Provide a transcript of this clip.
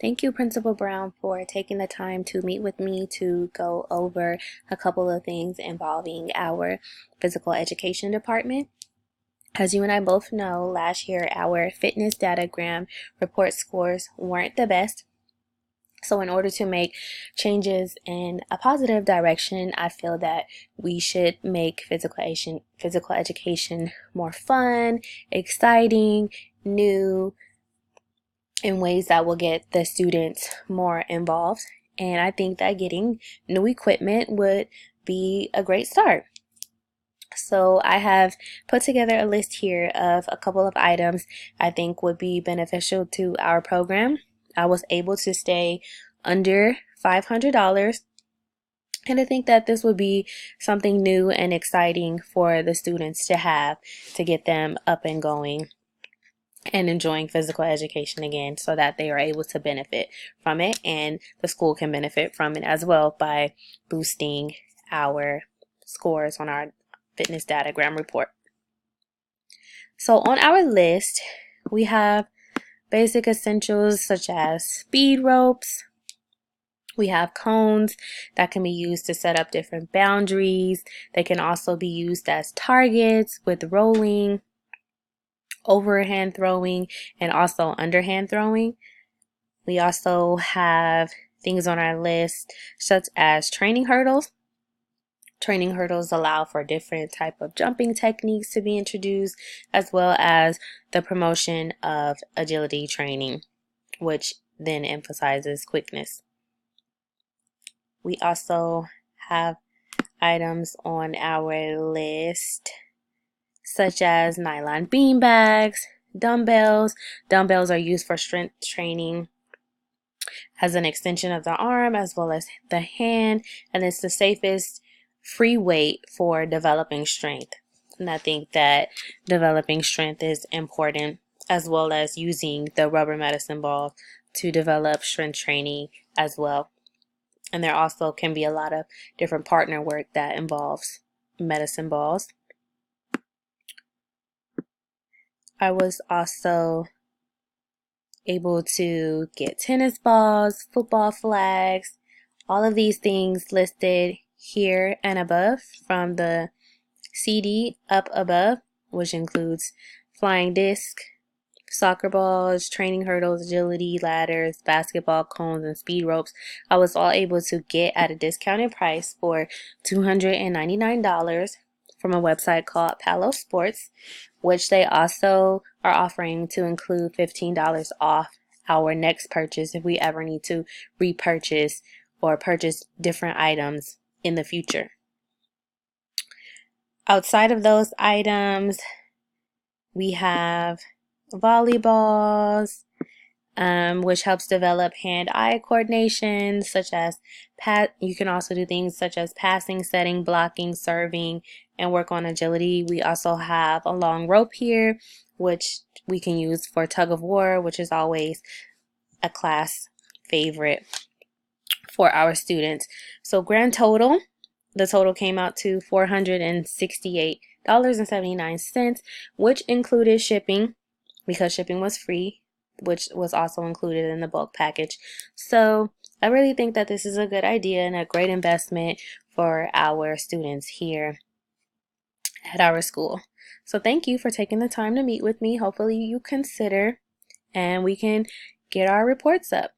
Thank you, Principal Brown, for taking the time to meet with me to go over a couple of things involving our physical education department. As you and I both know, last year our fitness datagram report scores weren't the best. So in order to make changes in a positive direction, I feel that we should make physical education more fun, exciting, new, in ways that will get the students more involved. And I think that getting new equipment would be a great start. So I have put together a list here of a couple of items I think would be beneficial to our program. I was able to stay under $500, and I think that this would be something new and exciting for the students to have to get them up and going and enjoying physical education again, so that they are able to benefit from it and the school can benefit from it as well by boosting our scores on our fitness datagram report. So on our list, we have basic essentials such as speed ropes. We have cones that can be used to set up different boundaries. They can also be used as targets with rolling, overhand throwing, and also underhand throwing. We also have things on our list such as training hurdles. Training hurdles allow for different type of jumping techniques to be introduced, as well as the promotion of agility training, which then emphasizes quickness. We also have items on our list such as nylon bean bags, dumbbells. Dumbbells are used for strength training as an extension of the arm as well as the hand, and it's the safest free weight for developing strength. And I think that developing strength is important, as well as using the rubber medicine ball to develop strength training as well. And there also can be a lot of different partner work that involves medicine balls. I was also able to get tennis balls, football flags, all of these things listed here and above from the CD up above, which includes flying disc, soccer balls, training hurdles, agility ladders, basketball cones, and speed ropes. I was all able to get at a discounted price for $299 from a website called Palo Sports, which they also are offering to include $15 off our next purchase if we ever need to repurchase or purchase different items in the future. Outside of those items, we have volleyballs, which helps develop hand-eye coordination, such as you can also do things such as passing, setting, blocking, serving, and work on agility. We also have a long rope here, which we can use for tug of war, which is always a class favorite for our students. So grand total, the total came out to $468.79, which included shipping, because shipping was free, which was also included in the bulk package. So I really think that this is a good idea and a great investment for our students here at our school. So thank you for taking the time to meet with me. Hopefully you consider and we can get our reports up.